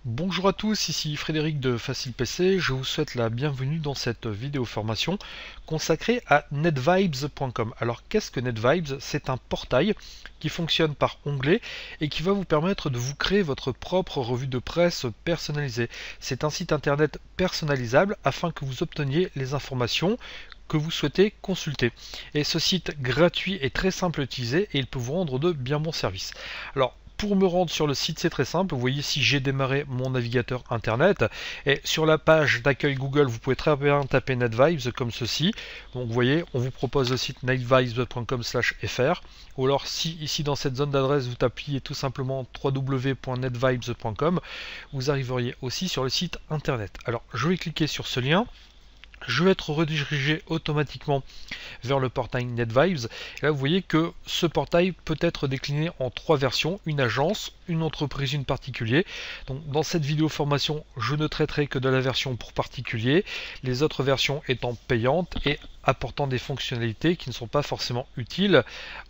Bonjour à tous, ici Frédéric de Facile PC, je vous souhaite la bienvenue dans cette vidéo formation consacrée à netvibes.com. Alors qu'est-ce que NetVibes? C'est un portail qui fonctionne par onglet et qui va vous permettre de vous créer votre propre revue de presse personnalisée. C'est un site internet personnalisable afin que vous obteniez les informations que vous souhaitez consulter. Et ce site gratuit est très simple à utiliser et il peut vous rendre de bien bons services. Alors, pour me rendre sur le site, c'est très simple. Vous voyez ici, j'ai démarré mon navigateur internet. Et sur la page d'accueil Google, vous pouvez très bien taper NetVibes comme ceci. Donc vous voyez, on vous propose le site netvibes.com/fr. Ou alors si ici dans cette zone d'adresse, vous tapiez tout simplement www.netvibes.com, vous arriveriez aussi sur le site internet. Alors je vais cliquer sur ce lien. Je vais être redirigé automatiquement vers le portail NetVibes. Et là, vous voyez que ce portail peut être décliné en trois versions, une agence, une entreprise, une particulier. Donc, dans cette vidéo formation, je ne traiterai que de la version pour particulier, les autres versions étant payantes et apportant des fonctionnalités qui ne sont pas forcément utiles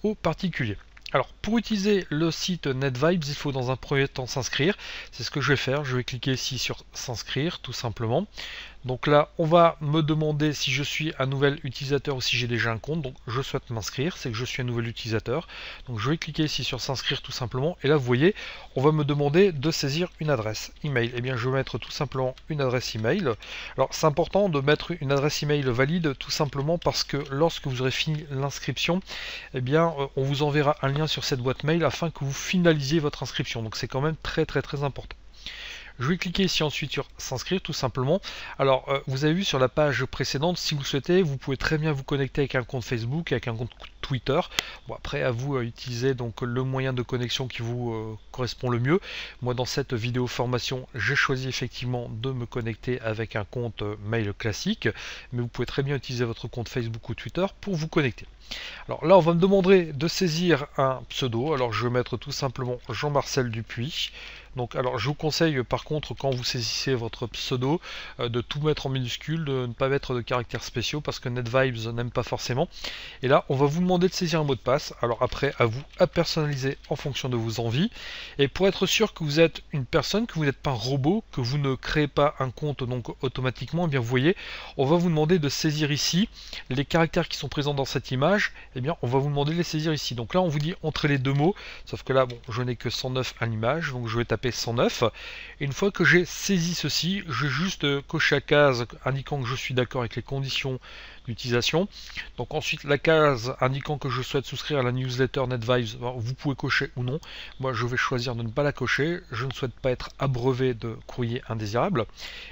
aux particuliers. Alors, pour utiliser le site NetVibes, il faut dans un premier temps s'inscrire. C'est ce que je vais faire. Je vais cliquer ici sur s'inscrire, tout simplement. Donc là, on va me demander si je suis un nouvel utilisateur ou si j'ai déjà un compte. Donc je souhaite m'inscrire, c'est que je suis un nouvel utilisateur. Donc je vais cliquer ici sur s'inscrire tout simplement. Et là, vous voyez, on va me demander de saisir une adresse email. Eh bien, je vais mettre tout simplement une adresse email. Alors c'est important de mettre une adresse email valide tout simplement parce que lorsque vous aurez fini l'inscription, eh bien, on vous enverra un lien sur cette boîte mail afin que vous finalisiez votre inscription. Donc c'est quand même très important. Je vais cliquer ici ensuite sur s'inscrire tout simplement. Alors vous avez vu sur la page précédente, si vous le souhaitez, vous pouvez très bien vous connecter avec un compte Facebook, avec un compte Twitter. Bon, après à vous utiliser donc le moyen de connexion qui vous correspond le mieux. Moi dans cette vidéo formation, j'ai choisi effectivement de me connecter avec un compte mail classique, mais vous pouvez très bien utiliser votre compte Facebook ou Twitter pour vous connecter. Alors là on va me demander de saisir un pseudo, alors je vais mettre tout simplement Jean-Marcel Dupuis. Donc, alors, je vous conseille par contre, quand vous saisissez votre pseudo, de tout mettre en minuscule, de ne pas mettre de caractères spéciaux parce que NetVibes n'aime pas forcément. Et là, on va vous demander de saisir un mot de passe. Alors après, à vous à personnaliser en fonction de vos envies. Et pour être sûr que vous êtes une personne, que vous n'êtes pas un robot, que vous ne créez pas un compte donc automatiquement, eh bien vous voyez, on va vous demander de saisir ici les caractères qui sont présents dans cette image. Eh bien, on va vous demander de les saisir ici. Donc là, on vous dit entrez les deux mots, sauf que là, bon, je n'ai que 109 à l'image, donc je vais taper 109. Et une fois que j'ai saisi ceci, je vais juste cocher la case indiquant que je suis d'accord avec les conditions d'utilisation. Donc ensuite la case indiquant que je souhaite souscrire à la newsletter NetVibes, vous pouvez cocher ou non. Moi je vais choisir de ne pas la cocher. Je ne souhaite pas être abreuvé de courrier indésirable.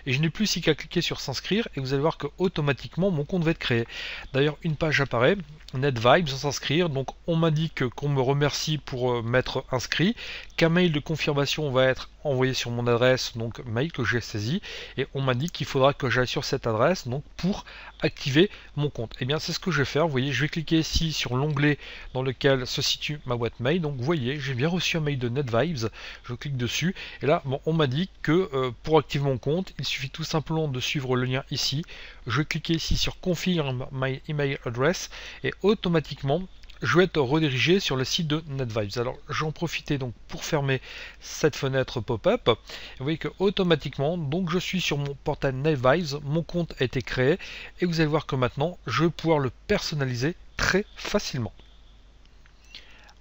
Et je n'ai plus ici qu'à cliquer sur s'inscrire et vous allez voir que automatiquement mon compte va être créé. D'ailleurs une page apparaît, NetVibes s'inscrire. Donc on m'indique qu'on me remercie pour m'être inscrit, qu'un mail de confirmation va être envoyé sur mon adresse, donc mail que j'ai saisi, et on m'indique qu'il faudra que j'aille sur cette adresse donc pour activer mon compte. Et bien c'est ce que je vais faire. Vous voyez, je vais cliquer ici sur l'onglet dans lequel se situe ma boîte mail. Donc vous voyez, j'ai bien reçu un mail de NetVibes. Je clique dessus et là bon, on m'a dit que pour activer mon compte, il suffit tout simplement de suivre le lien ici. Je vais cliquer ici sur Confirm my email address et automatiquement je vais être redirigé sur le site de NetVibes. Alors j'en profitais donc pour fermer cette fenêtre pop-up. Vous voyez que automatiquement, donc je suis sur mon portail NetVibes, mon compte a été créé et vous allez voir que maintenant je vais pouvoir le personnaliser très facilement.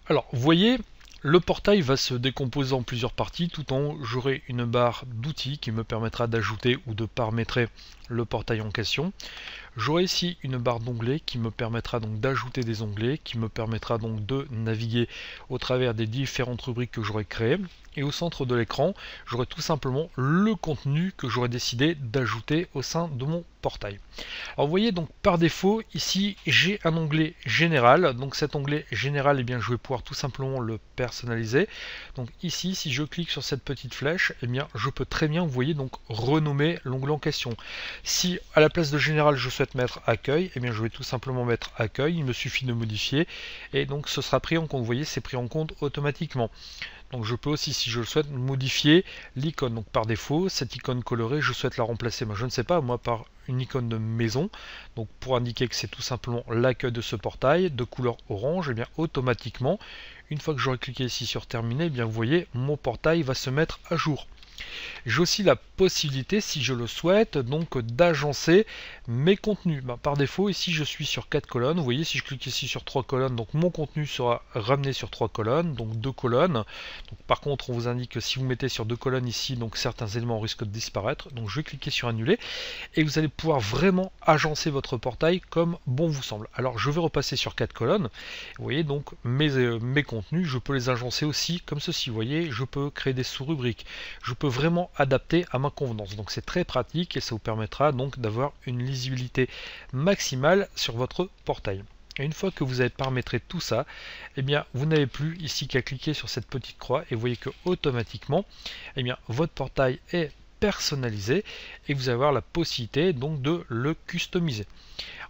Alors vous voyez, le portail va se décomposer en plusieurs parties. Tout en haut, j'aurai une barre d'outils qui me permettra d'ajouter ou de paramétrer le portail en question. J'aurai ici une barre d'onglets qui me permettra donc d'ajouter des onglets, qui me permettra donc de naviguer au travers des différentes rubriques que j'aurai créées. Et au centre de l'écran, j'aurai tout simplement le contenu que j'aurai décidé d'ajouter au sein de mon portail. Alors vous voyez donc par défaut ici j'ai un onglet général. Donc cet onglet général, eh bien je vais pouvoir tout simplement le personnaliser. Donc ici si je clique sur cette petite flèche, eh bien je peux très bien, vous voyez, donc renommer l'onglet en question. Si à la place de général je souhaite mettre accueil, eh bien je vais tout simplement mettre accueil. Il me suffit de modifier et donc ce sera pris en compte. Vous voyez, c'est pris en compte automatiquement. Donc je peux aussi, si je le souhaite, modifier l'icône. Donc par défaut, cette icône colorée, je souhaite la remplacer, je ne sais pas, moi par une icône de maison. Donc pour indiquer que c'est tout simplement l'accueil de ce portail de couleur orange, et bien automatiquement, une fois que j'aurai cliqué ici sur terminer, eh bien vous voyez, mon portail va se mettre à jour. J'ai aussi la possibilité, si je le souhaite, donc d'agencer mes contenus. Par défaut, ici je suis sur 4 colonnes. Vous voyez, si je clique ici sur 3 colonnes, donc mon contenu sera ramené sur 3 colonnes, donc 2 colonnes. Donc, par contre, on vous indique que si vous mettez sur 2 colonnes ici, donc certains éléments risquent de disparaître. Donc je vais cliquer sur annuler et vous allez pouvoir vraiment agencer votre portail comme bon vous semble. Alors je vais repasser sur 4 colonnes. Vous voyez donc mes contenus, je peux les agencer aussi comme ceci. Vous voyez, je peux créer des sous-rubriques. Je peux vraiment adapter à ma convenance. Donc c'est très pratique et ça vous permettra donc d'avoir une lisibilité maximale sur votre portail. Et une fois que vous avez paramétré tout ça, eh bien, vous n'avez plus ici qu'à cliquer sur cette petite croix et vous voyez que automatiquement, eh bien, votre portail est personnalisé et vous allez avoir la possibilité donc de le customiser.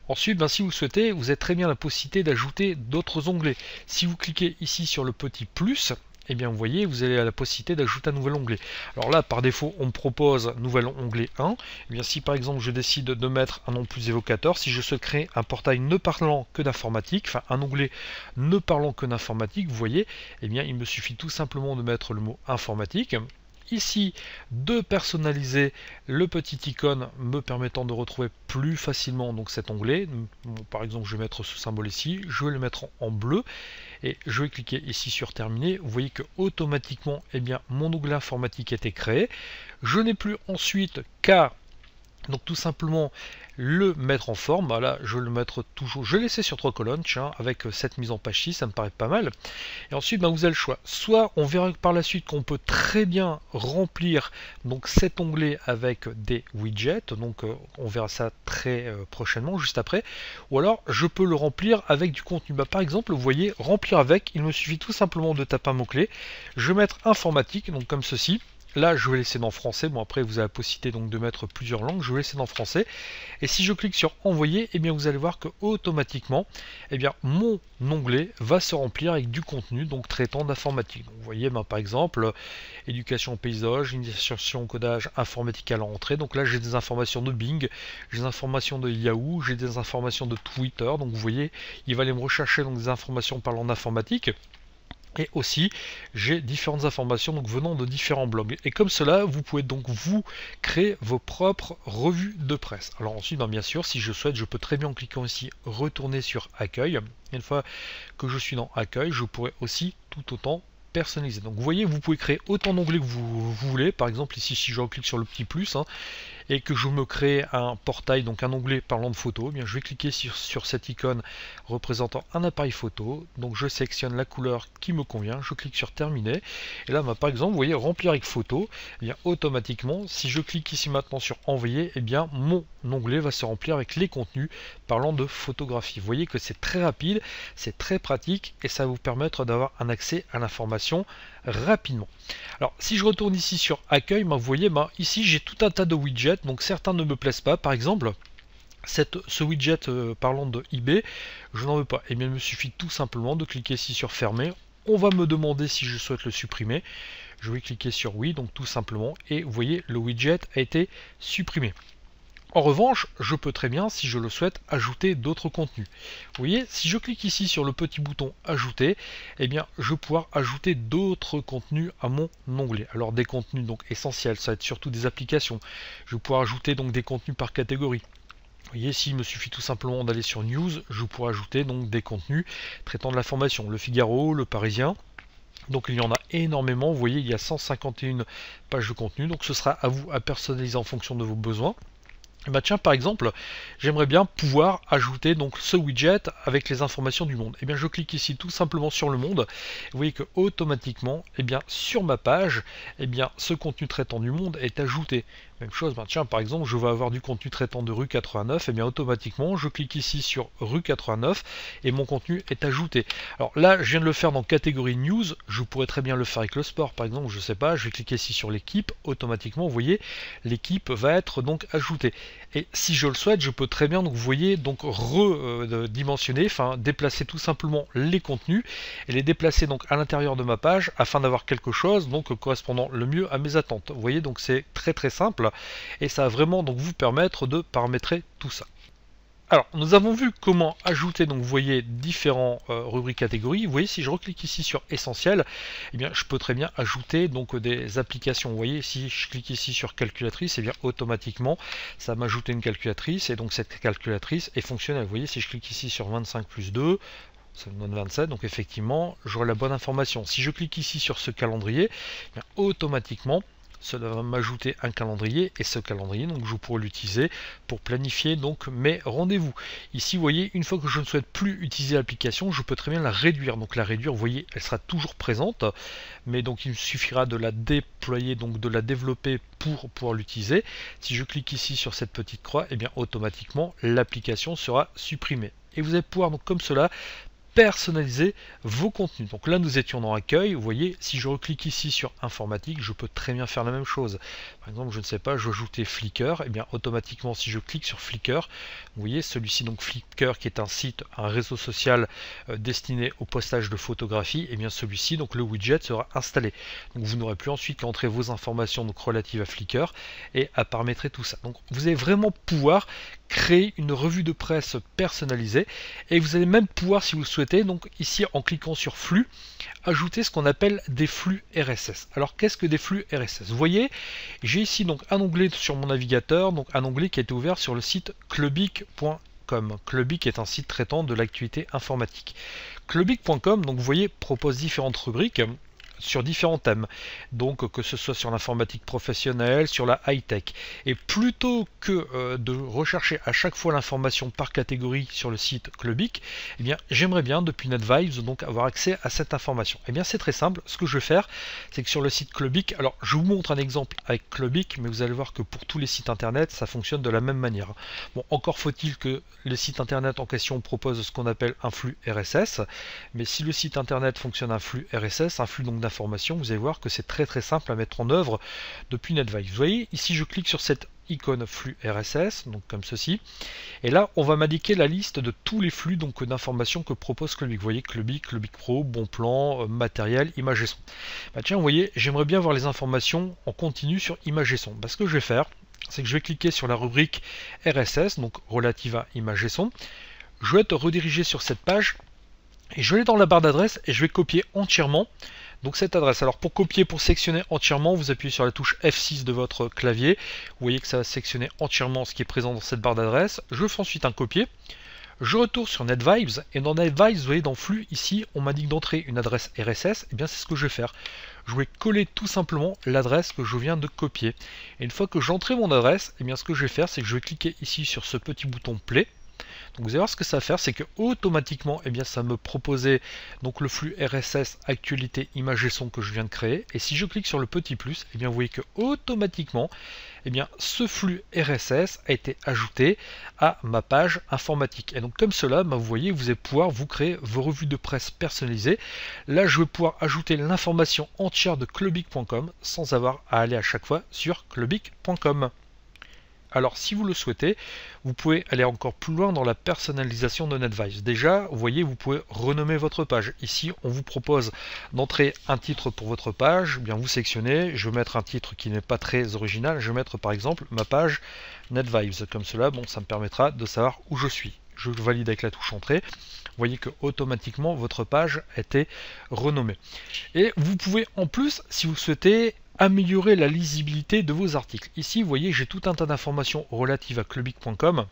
Ensuite, si vous le souhaitez, vous avez très bien la possibilité d'ajouter d'autres onglets. Si vous cliquez ici sur le petit plus, eh bien vous voyez, vous avez la possibilité d'ajouter un nouvel onglet. Alors là, par défaut, on me propose nouvel onglet 1. Eh bien, si par exemple je décide de mettre un nom plus évocateur, si je souhaite créer un portail ne parlant que d'informatique, enfin un onglet ne parlant que d'informatique, vous voyez, eh bien il me suffit tout simplement de mettre le mot informatique. Ici, de personnaliser le petit icône me permettant de retrouver plus facilement donc cet onglet. Par exemple, je vais mettre ce symbole ici, je vais le mettre en bleu et je vais cliquer ici sur terminer. Vous voyez que automatiquement, eh bien, mon onglet informatique a été créé. Je n'ai plus ensuite qu'à donc tout simplement le mettre en forme. Là je vais le mettre toujours, je vais laisser sur 3 colonnes, tiens, avec cette mise en page 6, ça me paraît pas mal. Et ensuite vous avez le choix, soit on verra par la suite qu'on peut très bien remplir donc cet onglet avec des widgets, donc on verra ça très prochainement, juste après, ou alors je peux le remplir avec du contenu. Par exemple, vous voyez, remplir avec, il me suffit tout simplement de taper un mot-clé, je vais mettre informatique, donc comme ceci. Là, je vais laisser dans français. Bon, après, vous avez la possibilité donc de mettre plusieurs langues. Je vais laisser dans français. Et si je clique sur envoyer, eh bien, vous allez voir que automatiquement, eh bien, mon onglet va se remplir avec du contenu donc traitant d'informatique. Vous voyez, par exemple, éducation paysage, initiation codage informatique à l'entrée. Donc là, j'ai des informations de Bing, j'ai des informations de Yahoo, j'ai des informations de Twitter. Donc vous voyez, il va aller me rechercher donc des informations parlant d'informatique. Et aussi, j'ai différentes informations donc venant de différents blogs. Et comme cela, vous pouvez donc vous créer vos propres revues de presse. Alors ensuite, bien sûr, si je souhaite, je peux très bien en cliquant ici retourner sur accueil. Et une fois que je suis dans accueil, je pourrais aussi tout autant personnaliser. Donc vous voyez, vous pouvez créer autant d'onglets que vous voulez. Par exemple, ici, si je clique sur le petit plus, et que je me crée un portail, donc un onglet parlant de photo, eh bien je vais cliquer sur cette icône représentant un appareil photo, donc je sélectionne la couleur qui me convient, je clique sur terminer, et là par exemple vous voyez remplir avec photo, eh bien automatiquement si je clique ici maintenant sur envoyer, eh bien mon onglet va se remplir avec les contenus parlant de photographie. Vous voyez que c'est très rapide, c'est très pratique et ça va vous permettre d'avoir un accès à l'information rapidement. Alors si je retourne ici sur accueil, vous voyez ici j'ai tout un tas de widgets, donc certains ne me plaisent pas. Par exemple ce widget parlant de eBay, je n'en veux pas. Et bien il me suffit tout simplement de cliquer ici sur fermer. On va me demander si je souhaite le supprimer. Je vais cliquer sur oui, donc tout simplement, et vous voyez le widget a été supprimé. En revanche, je peux très bien, si je le souhaite, ajouter d'autres contenus. Vous voyez, si je clique ici sur le petit bouton ajouter, eh bien, je vais pouvoir ajouter d'autres contenus à mon onglet. Alors des contenus donc essentiels, ça va être surtout des applications. Je vais pouvoir ajouter donc des contenus par catégorie. Vous voyez, s'il me suffit tout simplement d'aller sur News, je pourrais ajouter donc des contenus traitant de l'information. Le Figaro, le Parisien. Donc il y en a énormément. Vous voyez, il y a 151 pages de contenu. Donc ce sera à vous à personnaliser en fonction de vos besoins. Tiens, par exemple, j'aimerais bien pouvoir ajouter donc ce widget avec les informations du monde. Et bien je clique ici tout simplement sur le monde. Vous voyez que automatiquement, sur ma page, ce contenu traitant du monde est ajouté. Même chose, tiens, par exemple, je vais avoir du contenu traitant de rue 89, et bien automatiquement, je clique ici sur rue 89 et mon contenu est ajouté. Alors là, je viens de le faire dans catégorie news, je pourrais très bien le faire avec le sport, par exemple, je sais pas, je vais cliquer ici sur l'équipe, automatiquement, vous voyez, l'équipe va être donc ajoutée. Et si je le souhaite, je peux très bien, donc vous voyez, donc redimensionner, enfin déplacer tout simplement les contenus et les déplacer donc à l'intérieur de ma page afin d'avoir quelque chose donc correspondant le mieux à mes attentes. Vous voyez, donc c'est très simple et ça va vraiment donc vous permettre de paramétrer tout ça. Alors, nous avons vu comment ajouter, donc vous voyez, différents rubriques catégories. Vous voyez, si je reclique ici sur essentiel, eh bien, je peux très bien ajouter donc des applications. Vous voyez, si je clique ici sur calculatrice, eh bien, automatiquement, ça m'ajoute une calculatrice, et donc cette calculatrice est fonctionnelle. Vous voyez, si je clique ici sur 25 plus 2, ça me donne 27, donc effectivement, j'aurai la bonne information. Si je clique ici sur ce calendrier, eh bien, automatiquement, cela va m'ajouter un calendrier, et ce calendrier, donc je pourrai l'utiliser pour planifier donc mes rendez-vous. Ici, vous voyez, une fois que je ne souhaite plus utiliser l'application, je peux très bien la réduire. Donc la réduire, vous voyez, elle sera toujours présente, mais donc il me suffira de la déployer, donc de la développer pour pouvoir l'utiliser. Si je clique ici sur cette petite croix, et bien automatiquement l'application sera supprimée. Et vous allez pouvoir donc comme cela personnaliser vos contenus. Donc là nous étions dans accueil, vous voyez, si je reclique ici sur informatique, je peux très bien faire la même chose. Par exemple, je ne sais pas, je veux ajouter Flickr, et bien automatiquement si je clique sur Flickr, vous voyez celui-ci, donc Flickr, qui est un site, un réseau social destiné au postage de photographies, et bien celui-ci, donc le widget sera installé. Donc vous n'aurez plus ensuite qu'à entrer vos informations donc relatives à Flickr et à paramétrer tout ça. Donc vous allez vraiment pouvoir créer une revue de presse personnalisée, et vous allez même pouvoir, si vous le souhaitez, donc ici en cliquant sur flux, ajouter ce qu'on appelle des flux RSS. Alors qu'est-ce que des flux RSS? Vous voyez, j'ai ici donc un onglet sur mon navigateur, donc un onglet qui a été ouvert sur le site clubic.com. Clubic est un site traitant de l'actualité informatique. Clubic.com, donc vous voyez, propose différentes rubriques sur différents thèmes, donc que ce soit sur l'informatique professionnelle, sur la high-tech. Et plutôt que de rechercher à chaque fois l'information par catégorie sur le site Clubic, eh bien j'aimerais bien depuis NetVibes donc avoir accès à cette information. Et bien c'est très simple, ce que je vais faire, c'est que sur le site Clubic, alors je vous montre un exemple avec Clubic, mais vous allez voir que pour tous les sites internet, ça fonctionne de la même manière. Bon, encore faut-il que les sites internet en question proposent ce qu'on appelle un flux RSS, mais si le site internet fonctionne un flux RSS, un flux donc d'informations, vous allez voir que c'est très simple à mettre en œuvre depuis NetVibes. Vous voyez, ici je clique sur cette icône flux RSS, donc comme ceci, et là on va m'indiquer la liste de tous les flux donc d'informations que propose Clubic. Vous voyez, Clubic, Clubic Pro, Bon Plan, matériel, image et son. Bah tiens, vous voyez, j'aimerais bien voir les informations en continu sur image et son. Bah, ce que je vais faire, c'est que je vais cliquer sur la rubrique RSS, donc relative à image et son. Je vais être redirigé sur cette page, et je vais aller dans la barre d'adresse, et je vais copier entièrement donc cette adresse. Alors pour copier, pour sectionner entièrement, vous appuyez sur la touche F6 de votre clavier. Vous voyez que ça va sectionner entièrement ce qui est présent dans cette barre d'adresse. Je fais ensuite un copier. Je retourne sur NetVibes, et dans NetVibes, vous voyez dans flux, ici, on m'indique d'entrer une adresse RSS. Et bien c'est ce que je vais faire. Je vais coller tout simplement l'adresse que je viens de copier. Et une fois que j'ai entré mon adresse, et bien ce que je vais faire, c'est que je vais cliquer ici sur ce petit bouton Play. Donc vous allez voir ce que ça va faire, c'est que automatiquement, eh bien, ça me proposait donc le flux RSS actualité image et son que je viens de créer. Et si je clique sur le petit plus, eh bien, vous voyez que automatiquement, eh bien, ce flux RSS a été ajouté à ma page informatique. Et donc comme cela, vous voyez, vous allez pouvoir vous créer vos revues de presse personnalisées. Là, je vais pouvoir ajouter l'information entière de clubic.com sans avoir à aller à chaque fois sur clubic.com. Alors si vous le souhaitez, vous pouvez aller encore plus loin dans la personnalisation de NetVibes. Déjà, vous voyez, vous pouvez renommer votre page. Ici, on vous propose d'entrer un titre pour votre page. Bien, vous sélectionnez. Je vais mettre un titre qui n'est pas très original. Je vais mettre par exemple ma page NetVibes. Comme cela, bon, ça me permettra de savoir où je suis. Je valide avec la touche entrée. Vous voyez que automatiquement votre page a été renommée. Et vous pouvez en plus, si vous souhaitez, améliorer la lisibilité de vos articles. Ici, vous voyez, j'ai tout un tas d'informations relatives à clubic.com,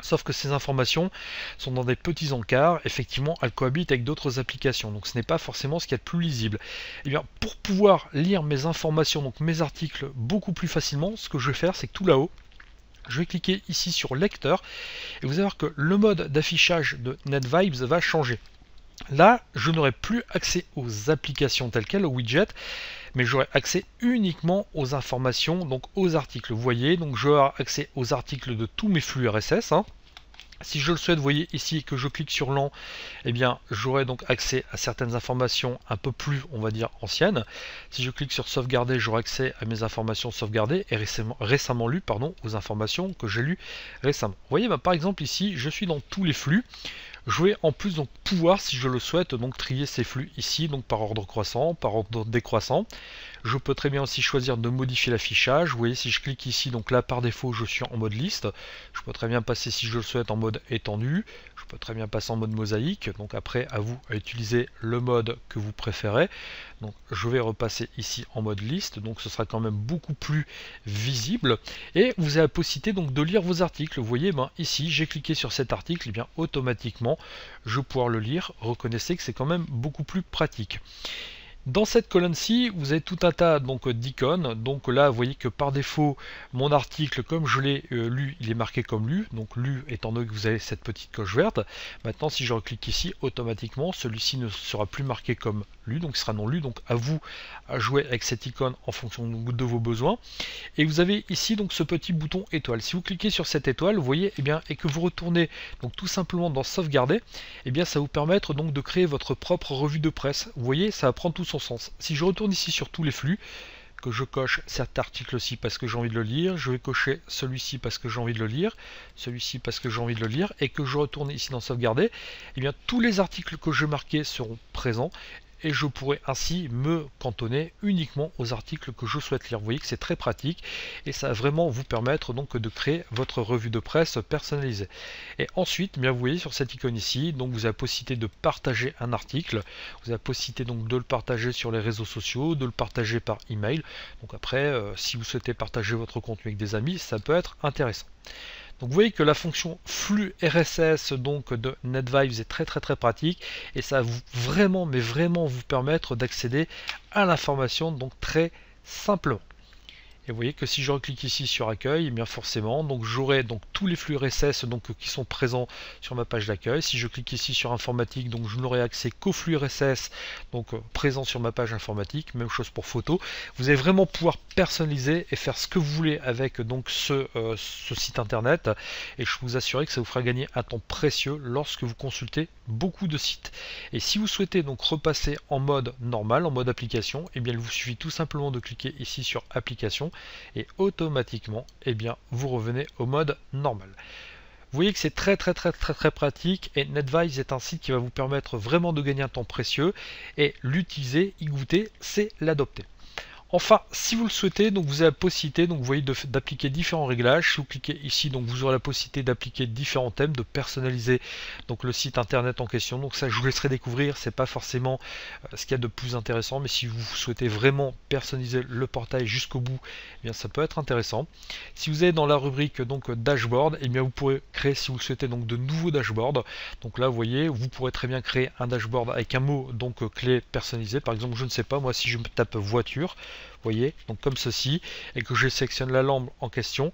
sauf que ces informations sont dans des petits encarts. Effectivement, elles cohabitent avec d'autres applications, donc ce n'est pas forcément ce qu'il y a de plus lisible. Et bien, pour pouvoir lire mes informations, donc mes articles, beaucoup plus facilement, ce que je vais faire, c'est que tout là-haut, je vais cliquer ici sur lecteur, et vous allez voir que le mode d'affichage de NetVibes va changer. Là, je n'aurai plus accès aux applications telles quelles, aux widgets, mais j'aurai accès uniquement aux informations, donc aux articles. Vous voyez, donc j'aurai accès aux articles de tous mes flux RSS. Si je le souhaite, vous voyez ici que je clique sur l'an, eh bien j'aurai donc accès à certaines informations un peu plus, on va dire, anciennes. Si je clique sur sauvegarder, j'aurai accès à mes informations sauvegardées et récemment lues, aux informations que j'ai lues récemment. Vous voyez, par exemple ici, je suis dans tous les flux. Je vais en plus donc pouvoir, si je le souhaite, donc trier ces flux ici, donc par ordre croissant, par ordre décroissant. Je peux très bien aussi choisir de modifier l'affichage. Vous voyez, si je clique ici, donc là par défaut je suis en mode liste. Je peux très bien passer, si je le souhaite, en mode étendu. Je peux très bien passer en mode mosaïque. Donc après, à vous à utiliser le mode que vous préférez. Donc je vais repasser ici en mode liste. Donc ce sera quand même beaucoup plus visible. Et vous avez la possibilité donc de lire vos articles. Vous voyez, ici j'ai cliqué sur cet article, et bien automatiquement je vais pouvoir le lire. Reconnaissez que c'est quand même beaucoup plus pratique. Dans cette colonne-ci, vous avez tout un tas d'icônes. Donc là, vous voyez que par défaut, mon article, comme je l'ai lu, il est marqué comme lu. Donc lu étant donné que vous avez cette petite coche verte. Maintenant, si je reclique ici, automatiquement, celui-ci ne sera plus marqué comme lu, donc il sera non lu. Donc à vous à jouer avec cette icône en fonction de vos besoins. Et vous avez ici donc ce petit bouton étoile. Si vous cliquez sur cette étoile, vous voyez, et que vous retournez donc tout simplement dans sauvegarder, ça va vous permettre donc de créer votre propre revue de presse. Vous voyez, ça va prendre tout son sens. Si je retourne ici sur tous les flux, que je coche cet article-ci parce que j'ai envie de le lire, je vais cocher celui-ci parce que j'ai envie de le lire, celui-ci parce que j'ai envie de le lire, et que je retourne ici dans sauvegarder, tous les articles que je marquais seront présents, et je pourrai ainsi me cantonner uniquement aux articles que je souhaite lire. Vous voyez que c'est très pratique et ça va vraiment vous permettre donc de créer votre revue de presse personnalisée. Et ensuite, vous voyez sur cette icône ici, donc vous avez la possibilité de partager un article, vous avez la possibilité donc de le partager sur les réseaux sociaux, de le partager par email. Donc après, si vous souhaitez partager votre contenu avec des amis, ça peut être intéressant. Donc vous voyez que la fonction flux RSS donc de NetVibes est très pratique et ça va vraiment vous permettre d'accéder à l'information donc très simplement. Et vous voyez que si je reclique ici sur accueil, forcément, donc j'aurai donc tous les flux RSS qui sont présents sur ma page d'accueil. Si je clique ici sur informatique, donc je n'aurai accès qu'aux flux RSS présents sur ma page informatique. Même chose pour photos. Vous allez vraiment pouvoir personnaliser et faire ce que vous voulez avec donc ce site internet. Et je peux vous assurer que ça vous fera gagner un temps précieux lorsque vous consultez beaucoup de sites. Et si vous souhaitez donc repasser en mode normal, en mode application, il vous suffit tout simplement de cliquer ici sur application. Et automatiquement, vous revenez au mode normal. Vous voyez que c'est très pratique et NetVibes est un site qui va vous permettre vraiment de gagner un temps précieux et l'utiliser, y goûter, c'est l'adopter. Enfin, si vous le souhaitez, donc vous avez la possibilité, donc vous voyez, d'appliquer différents réglages. Si vous cliquez ici, donc vous aurez la possibilité d'appliquer différents thèmes, de personnaliser donc le site internet en question. Donc ça, je vous laisserai découvrir. C'est pas forcément ce qu'il y a de plus intéressant, mais si vous souhaitez vraiment personnaliser le portail jusqu'au bout, ça peut être intéressant. Si vous êtes dans la rubrique donc dashboard, vous pourrez créer, si vous le souhaitez, donc de nouveaux dashboards. Donc là, vous voyez, vous pourrez très bien créer un dashboard avec un mot clé personnalisé. Par exemple, je ne sais pas, moi, si je me tape voiture. Voyez, donc comme ceci, et que je sélectionne la lampe en question,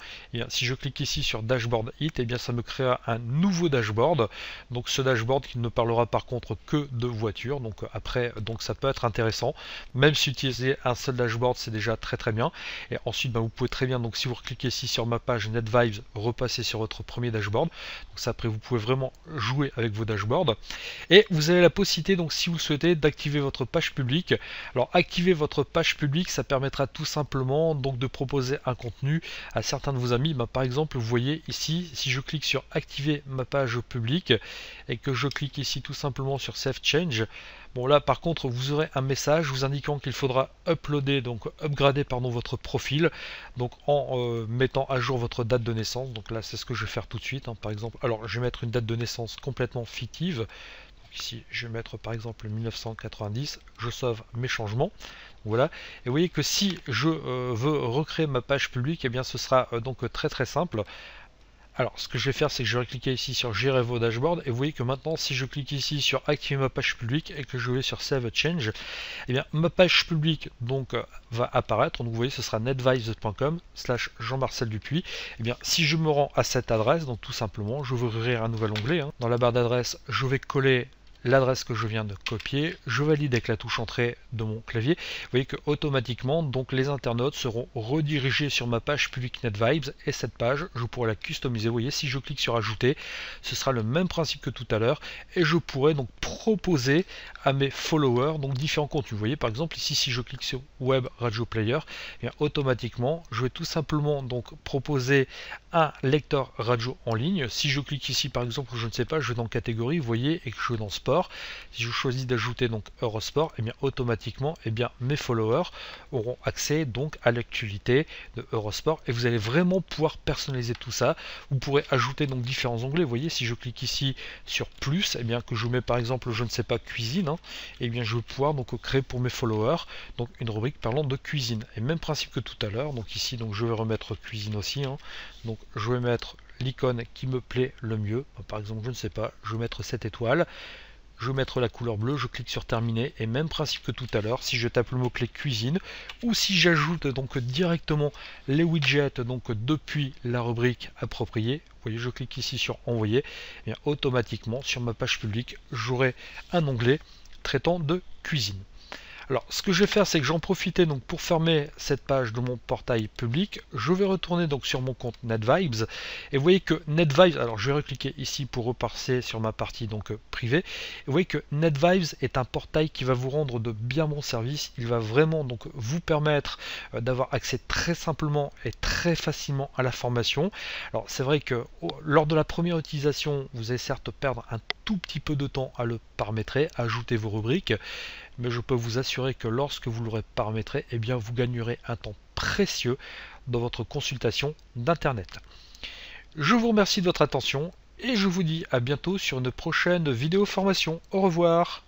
si je clique ici sur dashboard hit, ça me créera un nouveau dashboard. Donc ce dashboard qui ne parlera par contre que de voitures. Donc après, ça peut être intéressant. Même si utiliser un seul dashboard, c'est déjà très bien. Et ensuite, vous pouvez très bien, donc si vous cliquez ici sur ma page NetVibes, repasser sur votre premier dashboard. Donc ça, après, vous pouvez vraiment jouer avec vos dashboards. Et vous avez la possibilité, donc si vous le souhaitez, d'activer votre page publique. Alors activer votre page publique, ça permettra tout simplement donc de proposer un contenu à certains de vos amis. Par exemple, vous voyez ici, si je clique sur activer ma page publique et que je clique ici tout simplement sur Save Change, bon là par contre vous aurez un message vous indiquant qu'il faudra upgrader votre profil, donc en mettant à jour votre date de naissance. Donc là c'est ce que je vais faire tout de suite, par exemple. Alors je vais mettre une date de naissance complètement fictive. Ici, je vais mettre par exemple 1990, je sauve mes changements. Voilà, et vous voyez que si je veux recréer ma page publique, ce sera donc très simple. Alors, ce que je vais faire, c'est que je vais cliquer ici sur gérer vos dashboards, et vous voyez que maintenant, si je clique ici sur activer ma page publique et que je vais sur Save Change, ma page publique va apparaître. Donc, vous voyez, ce sera netvibes.com/Jean-Marcel Dupuis. Si je me rends à cette adresse, donc tout simplement, je vais ouvrir un nouvel onglet. Dans la barre d'adresse, je vais coller l'adresse que je viens de copier, je valide avec la touche entrée de mon clavier. Vous voyez que automatiquement donc les internautes seront redirigés sur ma page publique NetVibes, et cette page je pourrai la customiser. Vous voyez, si je clique sur ajouter, ce sera le même principe que tout à l'heure, et je pourrai donc proposer à mes followers donc différents contenus. Vous voyez par exemple ici, si je clique sur Web Radio Player, automatiquement je vais tout simplement donc proposer un lecteur radio en ligne. Si je clique ici par exemple, je ne sais pas, je vais dans catégorie, vous voyez, et que je vais dans sport, Eurosport. Si je choisis d'ajouter donc Eurosport, et bien automatiquement, et bien mes followers auront accès donc à l'actualité de Eurosport, et vous allez vraiment pouvoir personnaliser tout ça. Vous pourrez ajouter donc différents onglets. Vous voyez, si je clique ici sur plus, et bien que je mets par exemple, je ne sais pas, cuisine, hein, et bien je vais pouvoir donc créer pour mes followers donc une rubrique parlant de cuisine. Et même principe que tout à l'heure. Donc ici, donc je vais remettre cuisine aussi. Hein. Donc je vais mettre l'icône qui me plaît le mieux. Par exemple, je ne sais pas, je vais mettre cette étoile. Je vais mettre la couleur bleue, je clique sur terminer, et même principe que tout à l'heure, si je tape le mot-clé cuisine, ou si j'ajoute donc directement les widgets donc depuis la rubrique appropriée, vous voyez, je clique ici sur envoyer, et bien automatiquement sur ma page publique, j'aurai un onglet traitant de cuisine. Alors, ce que je vais faire, c'est que j'en profite donc pour fermer cette page de mon portail public. Je vais retourner donc sur mon compte NetVibes. Et vous voyez que NetVibes, alors je vais recliquer ici pour repasser sur ma partie donc privée. Et vous voyez que NetVibes est un portail qui va vous rendre de bien bons services. Il va vraiment donc vous permettre d'avoir accès très simplement et très facilement à la formation. Alors, c'est vrai que lors de la première utilisation, vous allez certes perdre un tout petit peu de temps à le paramétrer, à ajouter vos rubriques. Mais je peux vous assurer que lorsque vous l'aurez paramétré, eh bien vous gagnerez un temps précieux dans votre consultation d'internet. Je vous remercie de votre attention et je vous dis à bientôt sur une prochaine vidéo formation. Au revoir.